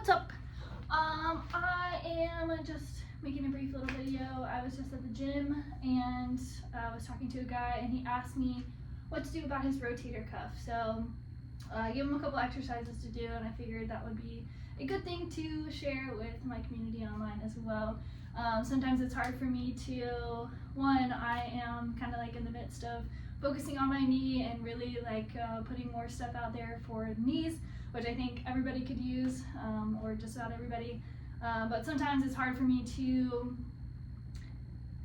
What's up? I am just making a brief little video. I was just at the gym and I was talking to a guy and he asked me what to do about his rotator cuff. So I gave him a couple exercises to do and I figured that would be a good thing to share with my community online as well. Sometimes it's hard for me to, I am kind of like in the midst of focusing on my knee and really putting more stuff out there for the knees, which I think everybody could use, or just about everybody. But sometimes it's hard for me to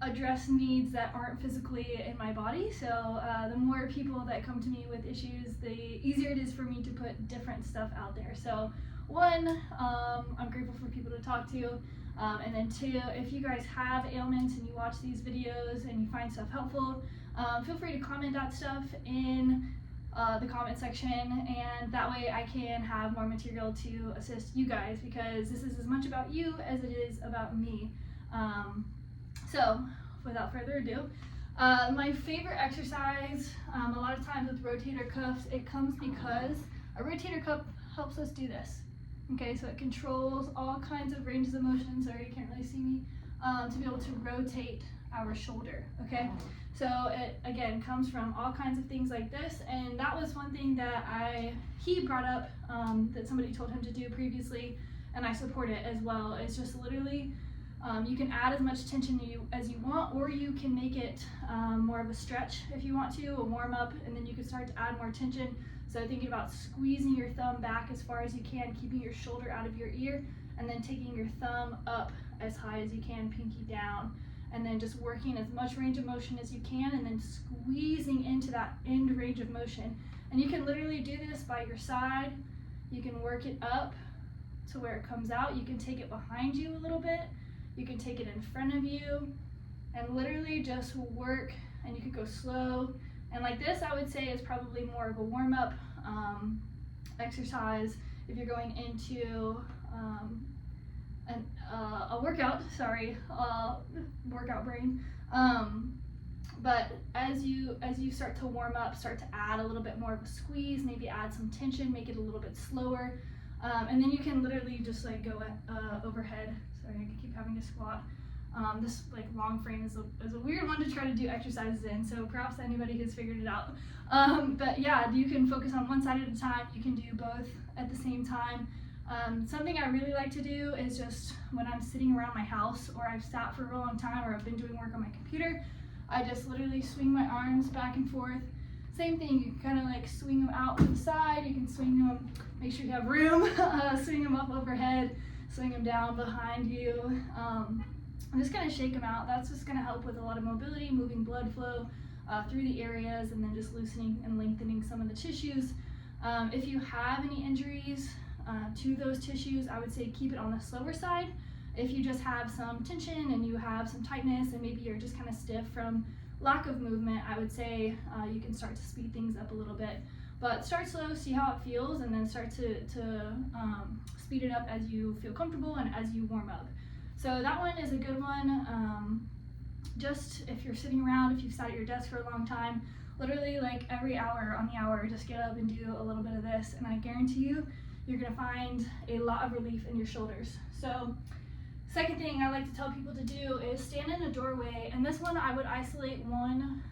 address needs that aren't physically in my body. So the more people that come to me with issues, the easier it is for me to put different stuff out there. So one, I'm grateful for people to talk to. And then two, if you guys have ailments and you watch these videos and you find stuff helpful, feel free to comment that stuff in the comment section, and that way I can have more material to assist you guys, because this is as much about you as it is about me. So without further ado, my favorite exercise, a lot of times with rotator cuffs, it comes because a rotator cuff helps us do this. Okay, so it controls all kinds of ranges of motion. Sorry, you can't really see me. To be able to rotate our shoulder. Okay, so it again comes from all kinds of things like this, and that was one thing that he brought up that somebody told him to do previously, and I support it as well. It's just literally you can add as much tension as you want, or you can make it more of a stretch if you want to, a warm up, and then you can start to add more tension. So thinking about squeezing your thumb back as far as you can, keeping your shoulder out of your ear, and then taking your thumb up as high as you can, pinky down, and then just working as much range of motion as you can, and then squeezing into that end range of motion. And you can literally do this by your side. You can work it up to where it comes out. You can take it behind you a little bit. You can take it in front of you, and literally just work, and you could go slow. And like this, I would say, is probably more of a warm-up exercise if you're going into a workout. Workout brain. But as you start to warm up, start to add a little bit more of a squeeze, maybe add some tension, make it a little bit slower, and then you can literally just go overhead. Sorry, I keep having to squat. This long frame is a weird one to try to do exercises in, so props to anybody who's figured it out. But yeah, you can focus on one side at a time. You can do both at the same time. Something I really like to do is just when I'm sitting around my house, or I've sat for a long time, or I've been doing work on my computer, I just literally swing my arms back and forth. Same thing, you can kind of swing them out to the side, you can swing them, make sure you have room, swing them up overhead, swing them down behind you. I'm just going to shake them out. That's just going to help with a lot of mobility, moving blood flow through the areas, and then just loosening and lengthening some of the tissues. If you have any injuries to those tissues, I would say keep it on the slower side. If you just have some tension and you have some tightness and maybe you're just kind of stiff from lack of movement, I would say you can start to speed things up a little bit. But start slow, see how it feels, and then start to speed it up as you feel comfortable and as you warm up. So that one is a good one. Just if you're sitting around, if you've sat at your desk for a long time, literally every hour on the hour, just get up and do a little bit of this, and I guarantee you, you're gonna find a lot of relief in your shoulders. So second thing I like to tell people to do is stand in a doorway, and this one I would isolate one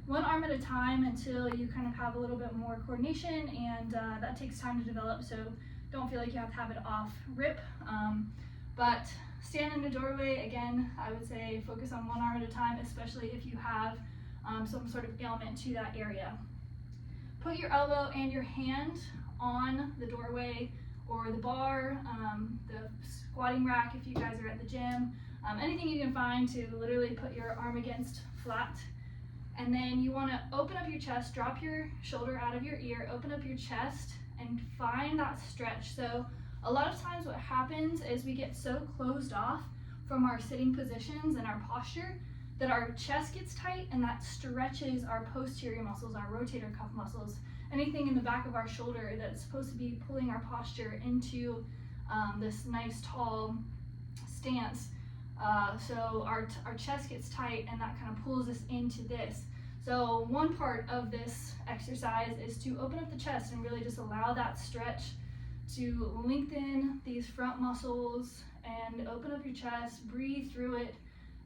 arm at a time until you kind of have a little bit more coordination, and that takes time to develop, so don't feel like you have to have it off rip. But stand in a doorway, again, I would say focus on one arm at a time, especially if you have some sort of ailment to that area. Put your elbow and your hand on the doorway or the bar, the squatting rack if you guys are at the gym, anything you can find to literally put your arm against flat. And then you want to open up your chest, drop your shoulder out of your ear, open up your chest, and find that stretch. So a lot of times what happens is we get so closed off from our sitting positions and our posture that our chest gets tight, and that stretches our posterior muscles, our rotator cuff muscles, anything in the back of our shoulder that's supposed to be pulling our posture into this nice tall stance. So our chest gets tight, and that kind of pulls us into this. So one part of this exercise is to open up the chest and really just allow that stretch to lengthen these front muscles and open up your chest, breathe through it.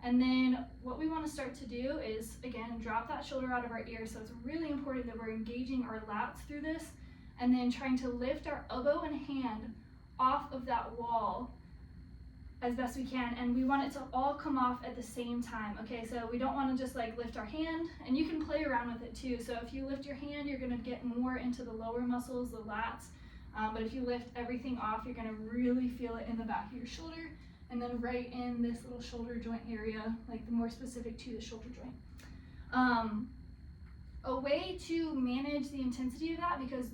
And then what we want to start to do is, again, drop that shoulder out of our ear. So it's really important that we're engaging our lats through this, and then trying to lift our elbow and hand off of that wall as best we can. And we want it to all come off at the same time. Okay, so we don't want to just like lift our hand, and you can play around with it too. So if you lift your hand, you're going to get more into the lower muscles, the lats. But if you lift everything off, you're going to really feel it in the back of your shoulder, and then right in this little shoulder joint area, like the more specific to the shoulder joint. A way to manage the intensity of that, because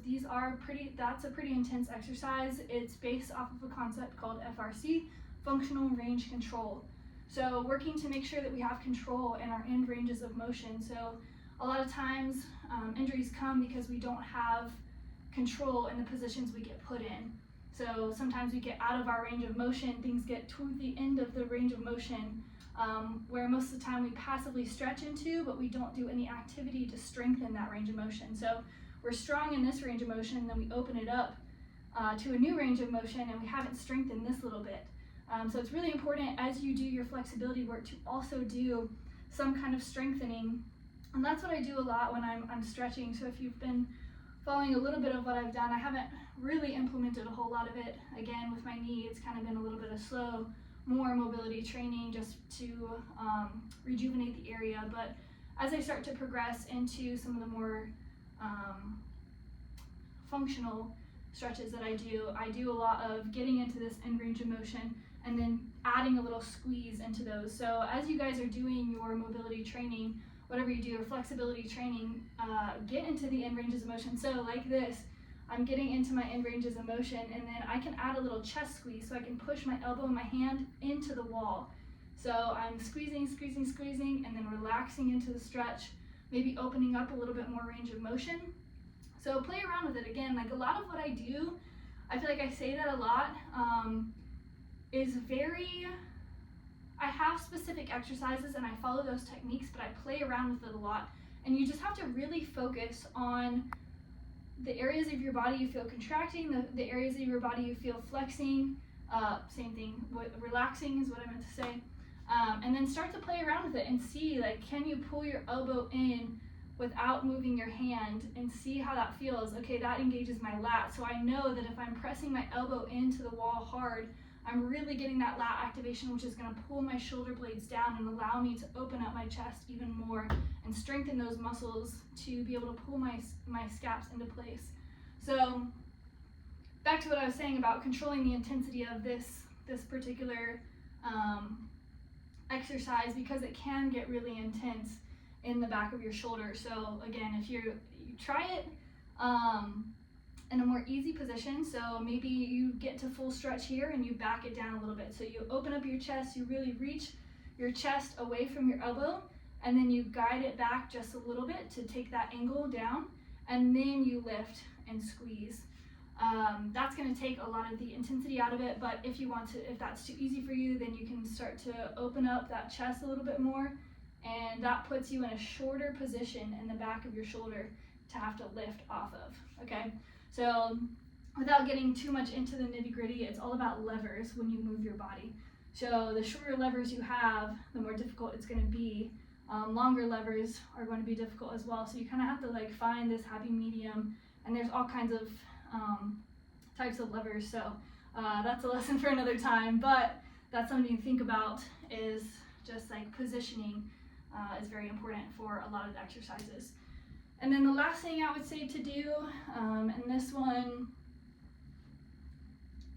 that's a pretty intense exercise, it's based off of a concept called FRC, functional range control. So working to make sure that we have control in our end ranges of motion. So a lot of times injuries come because we don't have control in the positions we get put in. So sometimes we get out of our range of motion, things get toward the end of the range of motion, where most of the time we passively stretch into, but we don't do any activity to strengthen that range of motion. So we're strong in this range of motion, and then we open it up to a new range of motion, and we haven't strengthened this little bit. So it's really important as you do your flexibility work to also do some kind of strengthening. And that's what I do a lot when I'm stretching. So if you've been following a little bit of what I've done, I haven't really implemented a whole lot of it. Again, with my knee, it's kind of been a little bit of slow, more mobility training just to rejuvenate the area. But as I start to progress into some of the more functional stretches that I do a lot of getting into this end range of motion and then adding a little squeeze into those. So as you guys are doing your mobility training, whatever you do, or flexibility training, get into the end ranges of motion. So like this, I'm getting into my end ranges of motion, and then I can add a little chest squeeze, so I can push my elbow and my hand into the wall. So I'm squeezing, squeezing, squeezing, and then relaxing into the stretch, maybe opening up a little bit more range of motion. So play around with it. Again, like a lot of what I do, I feel like I say that a lot, I have specific exercises and I follow those techniques, but I play around with it a lot. And you just have to really focus on the areas of your body you feel contracting, the areas of your body you feel flexing, same thing, relaxing is what I meant to say. And then start to play around with it and see, like, can you pull your elbow in without moving your hand, and see how that feels. Okay, that engages my lat. So I know that if I'm pressing my elbow into the wall hard, I'm really getting that lat activation, which is going to pull my shoulder blades down and allow me to open up my chest even more and strengthen those muscles to be able to pull my scaps into place. So back to what I was saying about controlling the intensity of this particular exercise, because it can get really intense in the back of your shoulder. So again, if you try it in a more easy position, so maybe you get to full stretch here and you back it down a little bit. So you open up your chest, you really reach your chest away from your elbow, and then you guide it back just a little bit to take that angle down, and then you lift and squeeze. That's going to take a lot of the intensity out of it, but if that's too easy for you, then you can start to open up that chest a little bit more, and that puts you in a shorter position in the back of your shoulder to have to lift off of, okay? So without getting too much into the nitty-gritty, it's all about levers when you move your body. So the shorter levers you have, the more difficult it's going to be. Longer levers are going to be difficult as well. So you kind of have to like find this happy medium, and there's all kinds of types of levers. So that's a lesson for another time, but that's something to think about, is just like positioning is very important for a lot of the exercises. And then the last thing I would say to do, and this one,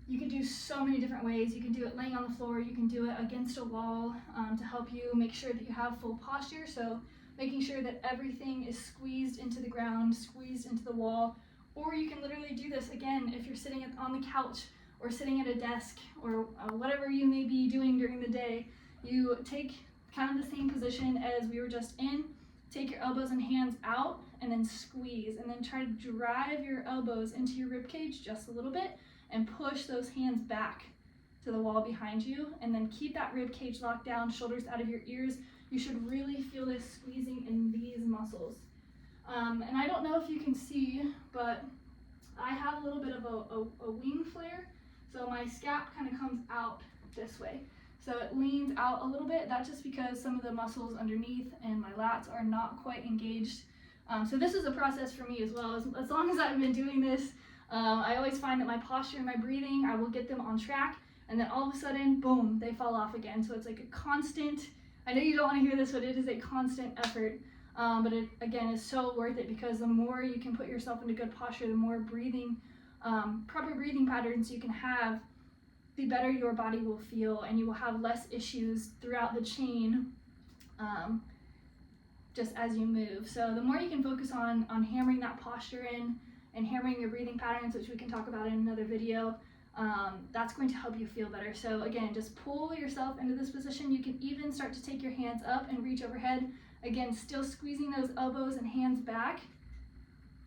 you can do so many different ways. You can do it laying on the floor, you can do it against a wall to help you make sure that you have full posture. So making sure that everything is squeezed into the ground, squeezed into the wall. Or you can literally do this again if you're sitting on the couch or sitting at a desk or whatever you may be doing during the day. You take kind of the same position as we were just in. Take your elbows and hands out and then squeeze, and then try to drive your elbows into your rib cage just a little bit and push those hands back to the wall behind you, and then keep that rib cage locked down, shoulders out of your ears. You should really feel this squeezing in these muscles. And I don't know if you can see, but I have a little bit of a wing flare, so my scap kind of comes out this way. So it leans out a little bit. That's just because some of the muscles underneath and my lats are not quite engaged. So this is a process for me as well. As long as I've been doing this, I always find that my posture and my breathing, I will get them on track, and then all of a sudden, boom, they fall off again. So it's like a constant, I know you don't want to hear this, but it is a constant effort. But it, again, is so worth it, because the more you can put yourself into good posture, the more breathing, proper breathing patterns you can have, the better your body will feel, and you will have less issues throughout the chain, just as you move. So the more you can focus on hammering that posture in and hammering your breathing patterns, which we can talk about in another video, that's going to help you feel better. So again, just pull yourself into this position. You can even start to take your hands up and reach overhead. Again, still squeezing those elbows and hands back,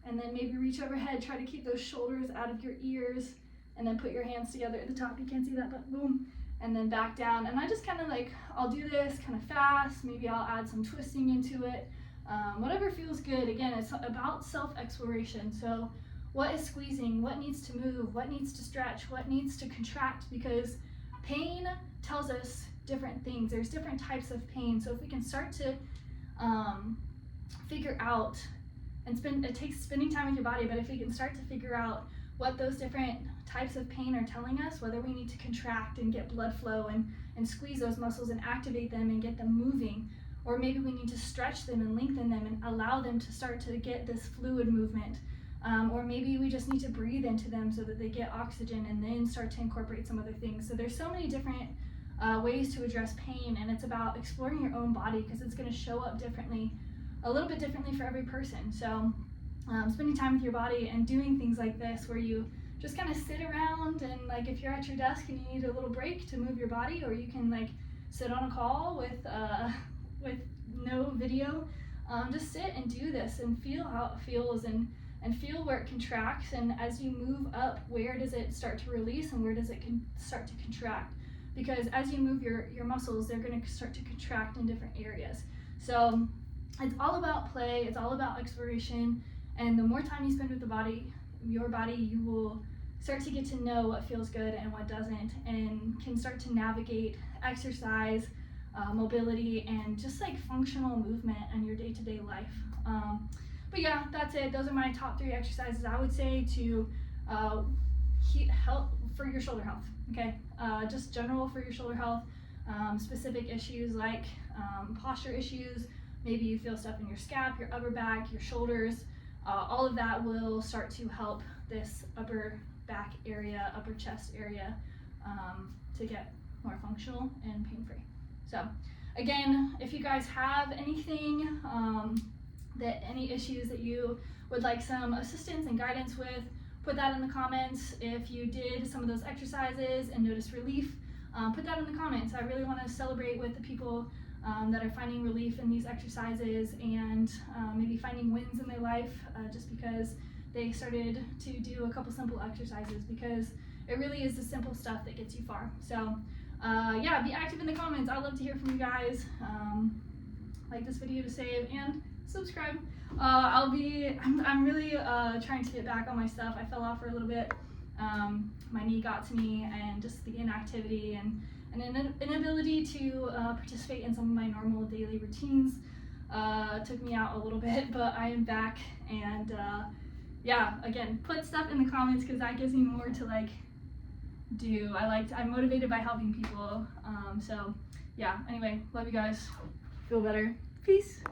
and then maybe reach overhead. Try to keep those shoulders out of your ears, and then put your hands together at the top. You can't see that, but boom, and then back down. And I just kind of like, I'll do this kind of fast. Maybe I'll add some twisting into it. Whatever feels good. Again, it's about self-exploration. So what is squeezing? What needs to move? What needs to stretch? What needs to contract? Because pain tells us different things. There's different types of pain. So if we can start to figure out, and it takes spending time with your body, but if we can start to figure out what those different types of pain are telling us, whether we need to contract and get blood flow and squeeze those muscles and activate them and get them moving, or maybe we need to stretch them and lengthen them and allow them to start to get this fluid movement, or maybe we just need to breathe into them so that they get oxygen and then start to incorporate some other things. So there's so many different ways to address pain, and it's about exploring your own body, because it's going to show up differently, a little bit differently for every person. So spending time with your body and doing things like this, where you just kind of sit around, and like if you're at your desk and you need a little break to move your body, or you can like sit on a call with no video, just sit and do this and feel how it feels, and feel where it contracts, and as you move up, where does it start to release and where does it start to contract? Because as you move your muscles, they're going to start to contract in different areas. So it's all about play, it's all about exploration, and the more time you spend with your body, you will start to get to know what feels good and what doesn't, and can start to navigate exercise, mobility, and just like functional movement in your day-to-day life. But yeah, that's it. Those are my top 3 exercises I would say to help for your shoulder health. Okay, just general for your shoulder health, specific issues like posture issues. Maybe you feel stuff in your scap, your upper back, your shoulders. All of that will start to help this upper back area, upper chest area, to get more functional and pain-free. So again, if you guys have anything, any issues that you would like some assistance and guidance with, put that in the comments. If you did some of those exercises and noticed relief, put that in the comments. I really want to celebrate with the people that are finding relief in these exercises, and maybe finding wins in their life, just because they started to do a couple simple exercises, because it really is the simple stuff that gets you far. So yeah, be active in the comments. I'd love to hear from you guys. Like this video to save and subscribe. I'm really trying to get back on my stuff. I fell off for a little bit. My knee got to me, and just the inactivity and an inability to participate in some of my normal daily routines took me out a little bit, but I am back. And yeah, again, put stuff in the comments, because that gives me more to like do. I'm motivated by helping people. So yeah, anyway, love you guys. Feel better. Peace.